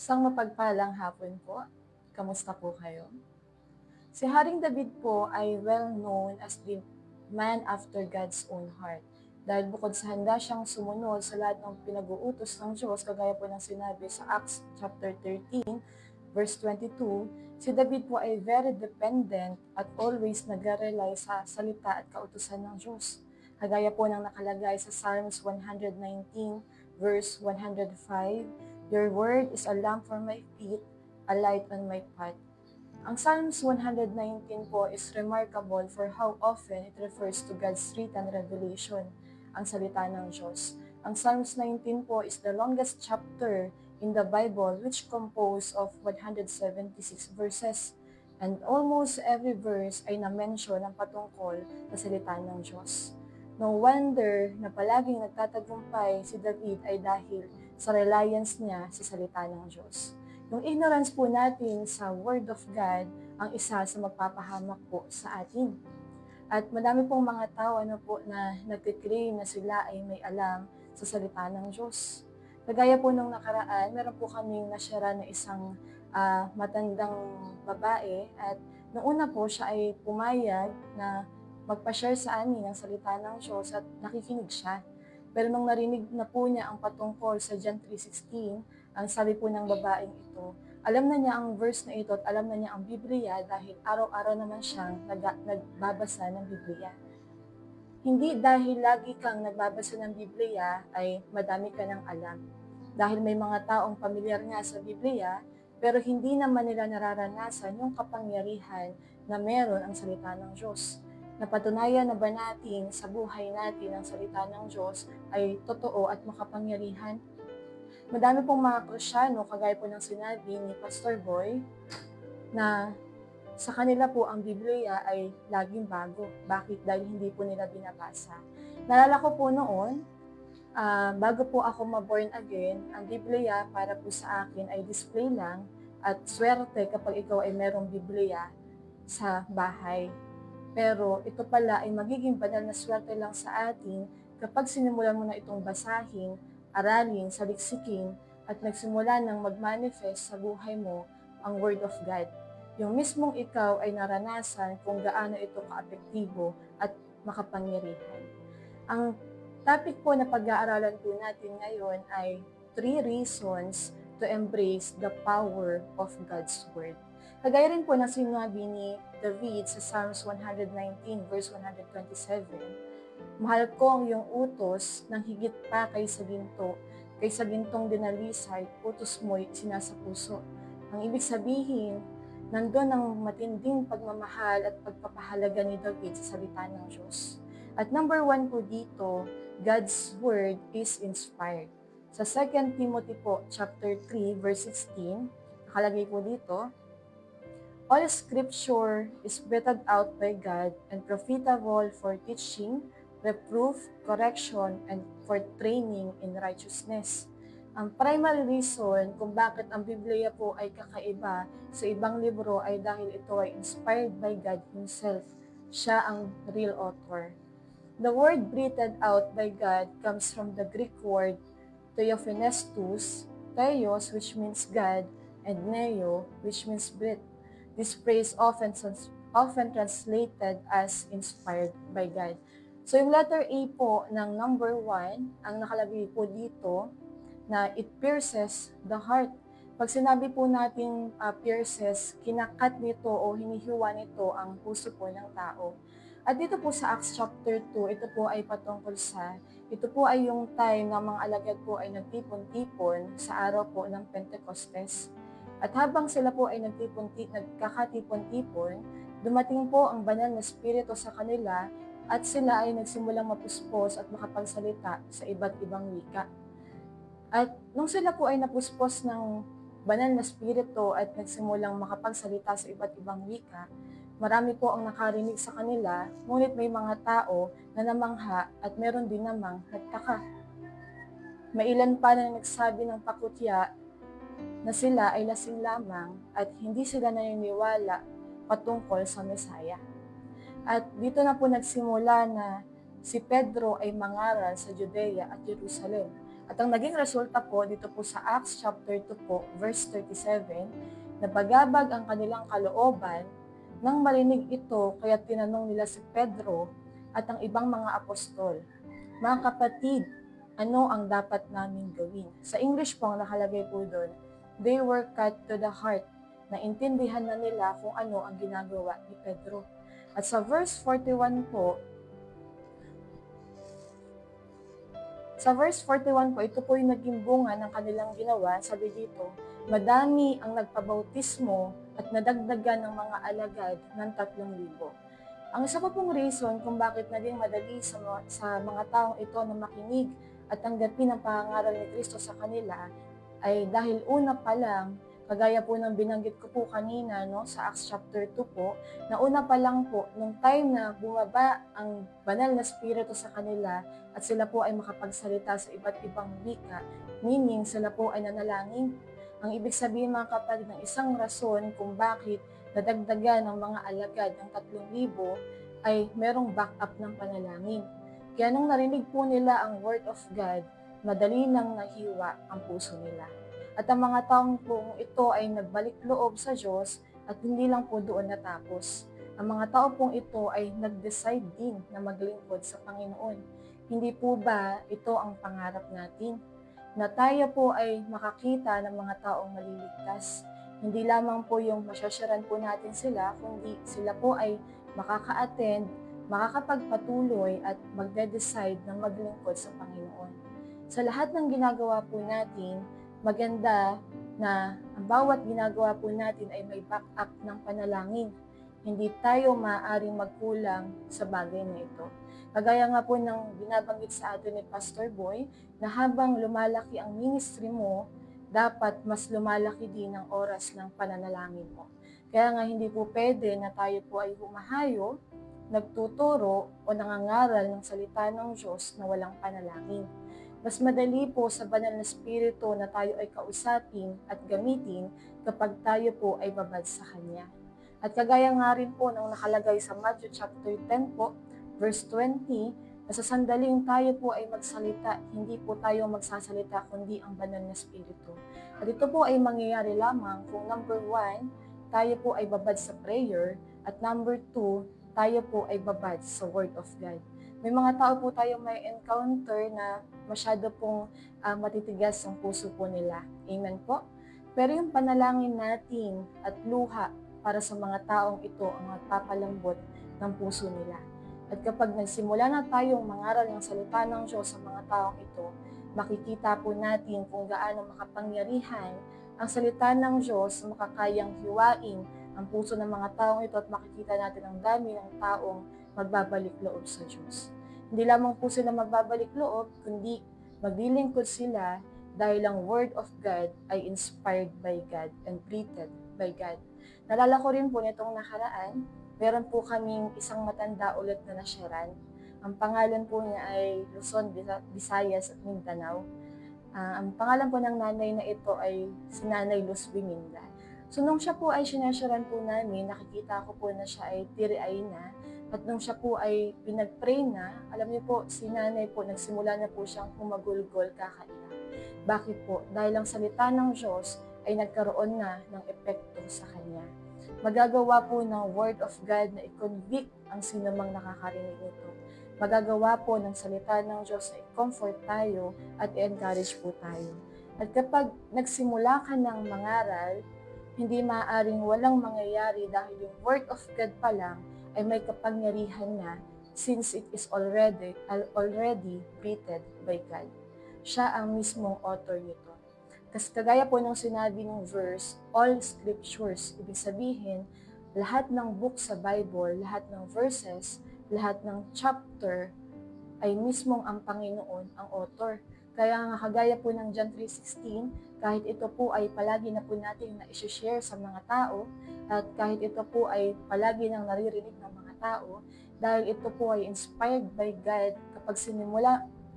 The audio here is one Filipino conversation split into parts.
Isang mapagpalang hapon po. Kamusta po kayo? Si Haring David po ay well known as the man after God's own heart. Dahil bukod sa handa siyang sumunod sa lahat ng pinag-uutos ng Diyos, kagaya po ng sinabi sa Acts chapter 13, verse 22, si David po ay very dependent at always nag-rely sa salita at kautusan ng Diyos. Kagaya po ng nakalagay sa Psalms 119, verse 105, Your word is a lamp for my feet, a light on my path. Ang Psalms 119 po is remarkable for how often it refers to God's written revelation, ang salita ng Diyos. Ang Psalms 19 po is the longest chapter in the Bible which composed of 176 verses. And almost every verse ay na-mention ang patungkol sa salita ng Diyos. No wonder na palaging nagtatagumpay si David ay dahil sa reliance niya sa salita ng Diyos. Yung ignorance po natin sa Word of God ang isa sa magpapahamak po sa atin. At madami pong mga tao na nagtiklaim na sila ay may alam sa salita ng Diyos. Kagaya po nung nakaraan, meron po kaming nasyara na isang matandang babae at noong una po siya ay pumayag na magpa-share sa amin ng salita ng Diyos at nakikinig siya. Pero nung narinig na po niya ang patungkol sa John 3:16, ang sabi po ng babaeng ito, alam na niya ang verse na ito at alam na niya ang Biblia dahil araw-araw naman siyang nagbabasa ng Biblia. Hindi dahil lagi kang nagbabasa ng Biblia ay madami ka ng alam. Dahil may mga taong pamilyar nga sa Biblia, pero hindi naman nila nararanasan yung kapangyarihan na meron ang salita ng Diyos. Napatunayan na ba natin sa buhay natin ang salita ng Diyos ay totoo at makapangyarihan? Madami pong mga Kristyano, kagaya po ng sinabi ni Pastor Boy, na sa kanila po ang Biblia ay laging bago. Bakit? Dahil hindi po nila binabasa. Naalala ko po noon, bago po ako ma-born again, ang Biblia para po sa akin ay display lang at swerte kapag ikaw ay merong Biblia sa bahay. Pero ito pala ay magiging banal na swerte lang sa atin kapag sinimulan mo na itong basahin, aralin, saliksikin, at nagsimula ng mag-manifest sa buhay mo ang Word of God. Yung mismong ikaw ay naranasan kung gaano ito kaapektibo at makapangyarihan. Ang topic po na pag-aaralan po natin ngayon ay 3 reasons to embrace the power of God's Word. Kagaya rin po ng sinabi ni David sa Psalms 119 verse 127, mahal ko ang iyong utos ng higit pa kaysa gintong dinalisay, utos mo'y sinasapuso. Ang ibig sabihin, nandun ang matinding pagmamahal at pagpapahalaga ni David sa salita ng Diyos. At number 1 po dito, God's Word is inspired. Sa 2 Timothy po, chapter 3, verse 16, nakalagay po dito, all Scripture is breathed out by God and profitable for teaching, reproof, correction, and for training in righteousness. Ang primary reason kung bakit ang Biblia po ay kakaiba sa ibang libro ay dahil ito ay inspired by God Himself. Siya ang real author. The word breathed out by God comes from the Greek word theophanestus, theos, which means God, and neo, which means breath. This phrase often translated as inspired by God. So yung letter A po ng number 1, ang nakalagay po dito na it pierces the heart. Pag sinabi po natin pierces, kinakat nito o hinihiwa nito ang puso po ng tao. At dito po sa Acts chapter 2, ito po ay patungkol ito po ay yung time na mga alagad po ay nagtipon-tipon sa araw po ng Pentecostes. At habang sila po ay nagkakatipon-tipon, dumating po ang banal na spirito sa kanila at sila ay nagsimulang mapuspos at makapagsalita sa iba't ibang wika. At nung sila po ay napuspos ng banal na spirito at nagsimulang makapagsalita sa iba't ibang wika, marami po ang nakarinig sa kanila, ngunit may mga tao na namangha at meron din namang nagtaka. Mailan pa na nagsabi ng pakutya na sila ay lasing lamang at hindi sila naniniwala patungkol sa Mesaya. At dito na po nagsimula na si Pedro ay mangaral sa Judea at Jerusalem. At ang naging resulta po dito po sa Acts chapter 2 po, verse 37, nabagabag ang kanilang kalooban nang marinig ito, kaya tinanong nila si Pedro at ang ibang mga apostol, "Mga kapatid, ano ang dapat naming gawin?" Sa English po ang nakalagay po doon, "They were cut to the heart." Naintindihan na nila kung ano ang ginagawa ni Pedro. At sa verse 41 po, ito po yung naging bunga ng kanilang ginawa. Sabi dito, madami ang nagpabautismo at nadagdagan ng mga alagad ng 3,000. Ang isa pa pong reason kung bakit naging madali sa mga taong ito na makinig at tanggapin ang pangangaral ni Kristo sa kanila ay dahil una pa lang, kagaya po ng binanggit ko po kanina sa Acts chapter 2 po, na una pa lang po, nung time na bumaba ang banal na spirito sa kanila at sila po ay makapagsalita sa iba't ibang wika, meaning sila po ay nanalangin. Ang ibig sabihin mga kapatid, ng isang rason kung bakit nadagdagan ng mga alagad ng 3,000 ay merong backup ng panalangin. Kaya nung narinig po nila ang word of God, madali nang nahiwa ang puso nila. At ang mga taong pong ito ay nagbalik loob sa Diyos at hindi lang po doon natapos. Ang mga tao pong ito ay nag-decide din na maglingkod sa Panginoon. Hindi po ba ito ang pangarap natin? Na tayo po ay makakita ng mga taong maliligtas. Hindi lamang po yung masyasyaran po natin sila, kundi sila po ay makaka-attend, makakapagpatuloy at magde-decide na maglingkod sa Panginoon. Sa lahat ng ginagawa po natin, maganda na ang bawat ginagawa po natin ay may backup ng panalangin. Hindi tayo maaaring magkulang sa bagay na ito. Kagaya nga po ng binabanggit sa atin ni Pastor Boy, na habang lumalaki ang ministry mo, dapat mas lumalaki din ang oras ng pananalangin mo. Kaya nga hindi po pwede na tayo po ay humahayo, nagtuturo o nangangaral ng salita ng Diyos na walang panalangin. Mas madali po sa banal na spirito na tayo ay kausapin at gamitin kapag tayo po ay babad sa Kanya. At kagaya nga rin po ng nakalagay sa Matthew chapter 10 po, verse 20, na sa sandaling tayo po ay magsalita, hindi po tayo magsasalita kundi ang banal na spirito. At ito po ay mangyayari lamang kung number 1, tayo po ay babad sa prayer, at number 2, tayo po ay babad sa Word of God. May mga tao po tayo may encounter na masyado pong matitigas ang puso po nila. Amen po? Pero yung panalangin natin at luha para sa mga taong ito ang magpapalambot ng puso nila. At kapag nagsimula na tayong mangaral ng salita ng Diyos sa mga taong ito, makikita po natin kung gaano makapangyarihan ang salita ng Diyos na makakayang hiwain ang puso ng mga taong ito at makikita natin ang dami ng taong magbabalik loob sa Diyos. Hindi lamang po sila magbabalik loob, kundi maglilingkod sila dahil ang Word of God ay inspired by God and breathed by God. Nalala ko rin po nitong nakaraan, meron po kaming isang matanda ulit na nasyaran. Ang pangalan po niya ay Luzon, Visayas at Mindanao. Ang pangalan po ng nanay na ito ay si Nanay Luz Biminda. So nung siya po ay sinasyaran po namin, nakikita ko po na siya ay tiri-ay na. At nung siya po ay pinag-pray na, alam niyo po, si nanay po, nagsimula na po siyang humagulgol kakaiyak. Bakit po? Dahil ang salita ng Diyos ay nagkaroon na ng epekto sa kanya. Magagawa po ng Word of God na i-convict ang sinumang nakakarinig nito. Magagawa po ng salita ng Diyos na i-comfort tayo at i-encourage po tayo. At kapag nagsimula ka ng mangaral, hindi maaaring walang mangyayari dahil yung Word of God pa lang ay may kapangyarihan na since it is already breathed by God. Siya ang mismong author nito. Kasi kagaya po ng sinabi ng verse, all scriptures, ibig sabihin, lahat ng book sa Bible, lahat ng verses, lahat ng chapter, ay mismong ang Panginoon ang author. Kaya nga kagaya po ng John 3:16, kahit ito po ay palagi na po natin na i-share sa mga tao, at kahit ito po ay palagi nang naririnig ng mga tao, dahil ito po ay inspired by God,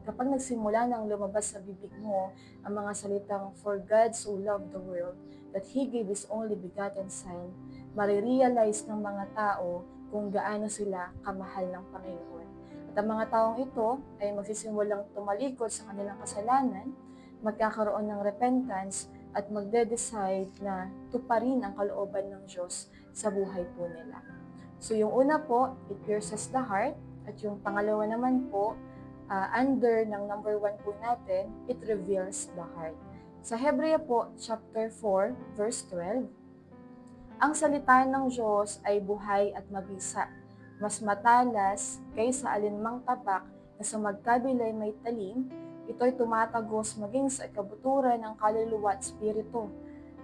kapag nagsimula nang lumabas sa bibig mo ang mga salitang, for God so loved the world, that He gave His only begotten Son, marirealize ng mga tao kung gaano sila kamahal ng Panginoon. At ang mga taong ito ay magsisimulang tumalikod sa kanilang kasalanan, magkakaroon ng repentance, at magde-decide na tuparin ang kalooban ng Diyos sa buhay po nila. So yung una po, it pierces the heart. At yung pangalawa naman po, under ng number 1 po natin, it reveals the heart. Sa Hebrea po, chapter 4, verse 12, ang salita ng Diyos ay buhay at mabisa, mas matalas kaysa alinmang tabak na sa magkabilay may talim, ito'y tumatagos maging sa ikabuturan ng kaluluwa at spirito,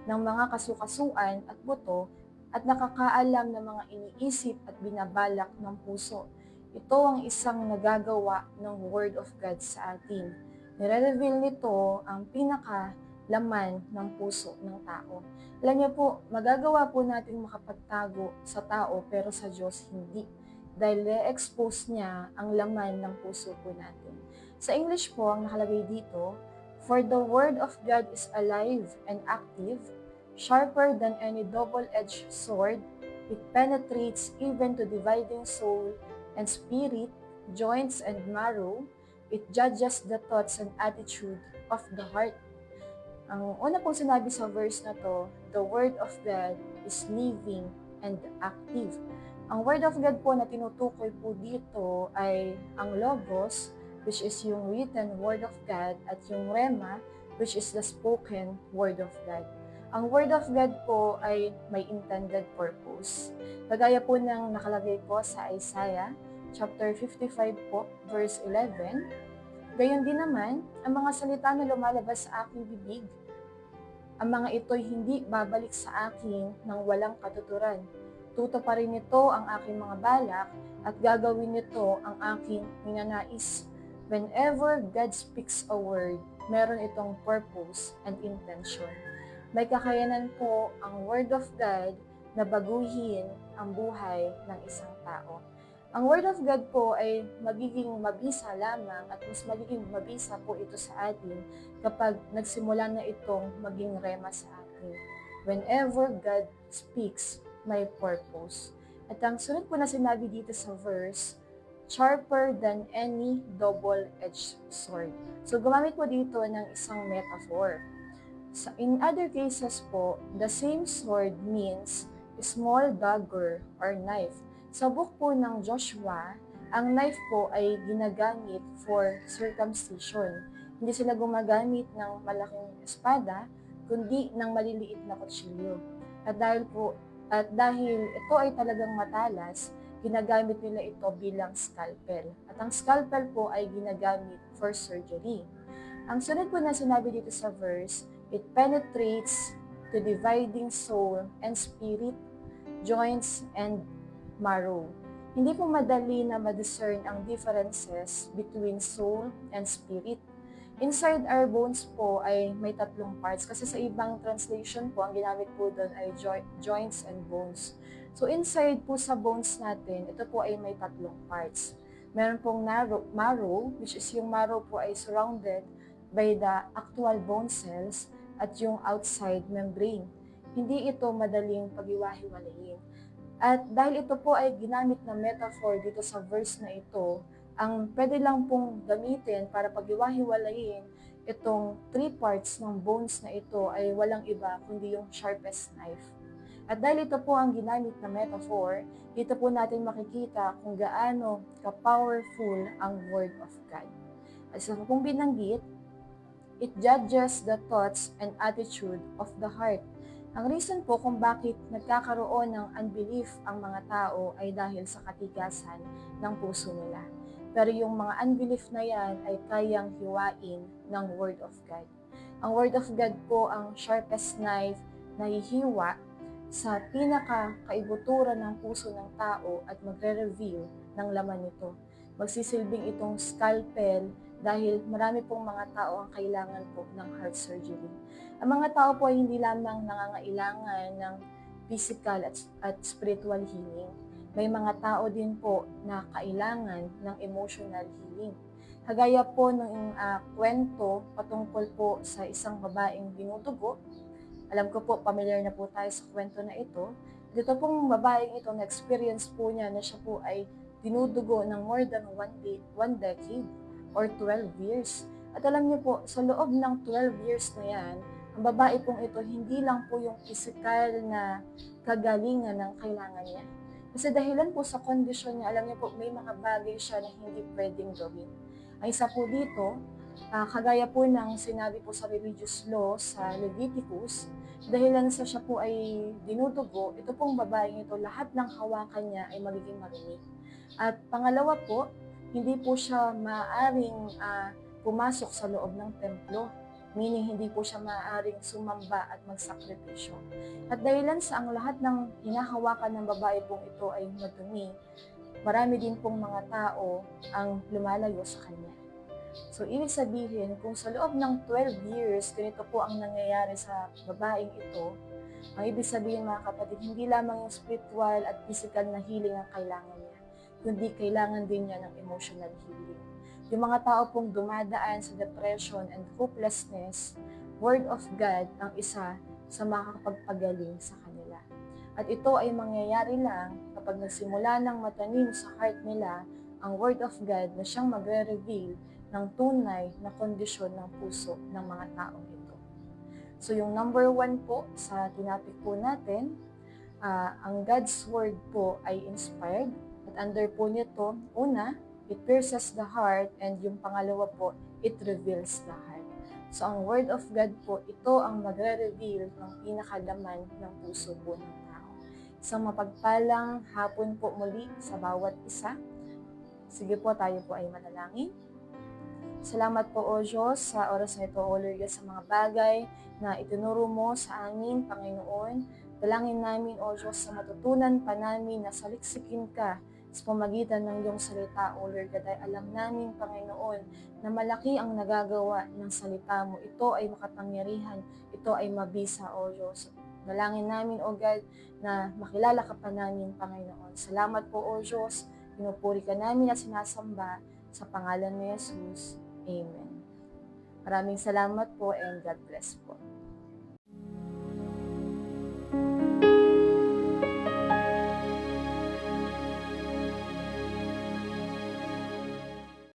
ng mga kasukasuan at buto, at nakakaalam ng mga iniisip at binabalak ng puso. Ito ang isang nagagawa ng Word of God sa atin. Nire-reveal nito ang pinakalaman ng puso ng tao. Alam niyo po, magagawa po natin makapagtago sa tao pero sa Diyos hindi. Dahil i-expose niya ang laman ng puso po natin. Sa English po, ang nakalagay dito, "For the word of God is alive and active, sharper than any double-edged sword. It penetrates even to dividing soul and spirit, joints and marrow. It judges the thoughts and attitude of the heart." Ang una pong sinabi sa verse na to, the word of God is living and active. Ang word of God po na tinutukoy po dito ay ang Logos, which is yung written word of God, at yung Rema, which is the spoken word of God. Ang word of God po ay may intended purpose. Kagaya po ng nakalagay po sa Isaiah, chapter 55 po, verse 11, gayon din naman, ang mga salita na lumalabas sa aking bibig, ang mga ito'y hindi babalik sa akin ng walang katuturan. Tutuparin nito ang aking mga balak at gagawin nito ang aking ninanais. Whenever God speaks a word, meron itong purpose and intention. May kakayanan po ang Word of God na baguhin ang buhay ng isang tao. Ang Word of God po ay magiging mabisa lamang at mas magiging mabisa po ito sa atin kapag nagsimula na itong maging rema sa atin. Whenever God speaks, may purpose. At ang sunod po na sinabi dito sa verse, sharper than any double-edged sword. So gumamit po dito ng isang metaphor. In other cases po, the same sword means small dagger or knife. Sa book po ng Joshua, ang knife po ay ginagamit for circumcision. Hindi sila gumagamit ng malaking espada, kundi ng maliliit na kutsilyo. At dahil ito ay talagang matalas, ginagamit nila ito bilang scalpel. At ang scalpel po ay ginagamit for surgery. Ang sunod po na sinabi dito sa verse, it penetrates to dividing soul and spirit, joints and marrow. Hindi po madali na ma-discern ang differences between soul and spirit. Inside our bones po ay may 3 parts kasi sa ibang translation po, ang ginamit po doon ay joints and bones. So inside po sa bones natin, ito po ay may 3 parts. Meron pong marrow, which is yung marrow po ay surrounded by the actual bone cells at yung outside membrane. Hindi ito madaling pag-iwahiwalayin. At dahil ito po ay ginamit na metaphor dito sa verse na ito, ang pwede lang pong gamitin para pag-iwahiwalayin itong 3 parts ng bones na ito ay walang iba kundi yung sharpest knife. At dahil ito po ang ginamit na metaphor, dito po natin makikita kung gaano ka-powerful ang Word of God. At sa pong binanggit, it judges the thoughts and attitude of the heart. Ang reason po kung bakit nagkakaroon ng unbelief ang mga tao ay dahil sa katigasan ng puso nila. Pero yung mga unbelief na yan ay kayang hiwain ng Word of God. Ang Word of God po ang sharpest knife na hihiwa sa pinaka-kaibuturan ng puso ng tao at magre-reveal ng laman nito. Magsisilbing itong scalpel dahil marami pong mga tao ang kailangan po ng heart surgery. Ang mga tao po ay hindi lamang nangangailangan ng physical at spiritual healing. May mga tao din po na kailangan ng emotional healing. Kagaya po ng kwento patungkol po sa isang babaeng binudugo. Alam ko po, familiar na po tayo sa kwento na ito. Dito pong babaeng ito, na-experience po niya na siya po ay dinudugo ng more than one decade or 12 years. At alam niyo po, sa loob ng 12 years na yan, ang babae pong ito, hindi lang po yung physical na kagalingan ng kailangan niya. Kasi dahilan po sa kondisyon niya, alam niyo po, may mga bagay siya na hindi pwedeng gawin. Ang isa po dito, kagaya po ng sinabi po sa religious law sa Leviticus, dahilan sa siya po ay dinudugo, ito pong babaeng ito, lahat ng hawakan niya ay magiging marumi. At pangalawa po, hindi po siya maaaring pumasok sa loob ng templo, meaning hindi po siya maaaring sumamba at magsakripisyo. At dahilan sa ang lahat ng hinahawakan ng babae pong ito ay madumi, marami din pong mga tao ang lumalayo sa kanya. So, ibig sabihin, kung sa loob ng 12 years, ganito po ang nangyayari sa babaeng ito, ang ibig sabihin mga kapatid, hindi lamang yung spiritual at physical na healing ang kailangan niya, kundi kailangan din niya ng emotional healing. Yung mga tao pong dumadaan sa depression and hopelessness, Word of God ang isa sa makakapagpagaling sa kanila. At ito ay mangyayari lang kapag nagsimula ng matanim sa heart nila ang Word of God na siyang magre-reveal ng tunay na kondisyon ng puso ng mga taong ito. So yung number 1 po sa tinapik po natin, ang God's Word po ay inspired. At under po nito, una, it pierces the heart, and yung pangalawa po, it reveals the heart. So ang Word of God po, ito ang magre-reveal ng pinakalaman ng puso po ng tao. Isang mapagpalang hapon po muli sa bawat isa. Sige po, tayo po ay manalangin. Salamat po, O Diyos, sa oras na ito, O Lord, sa mga bagay na itinuro mo sa amin, Panginoon. Dalangin namin, O Diyos, sa matutunan pa namin na saliksikin ka sa pamagitan ng iyong salita, O Lord, dahil alam namin, Panginoon, na malaki ang nagagawa ng salita mo. Ito ay makapangyarihan, ito ay mabisa, O Diyos. Dalangin namin, O God, na makilala ka pa namin, Panginoon. Salamat po, O Diyos, pinupuri ka namin at sinasamba sa pangalan ni Jesus. Amen. Maraming salamat po and God bless po.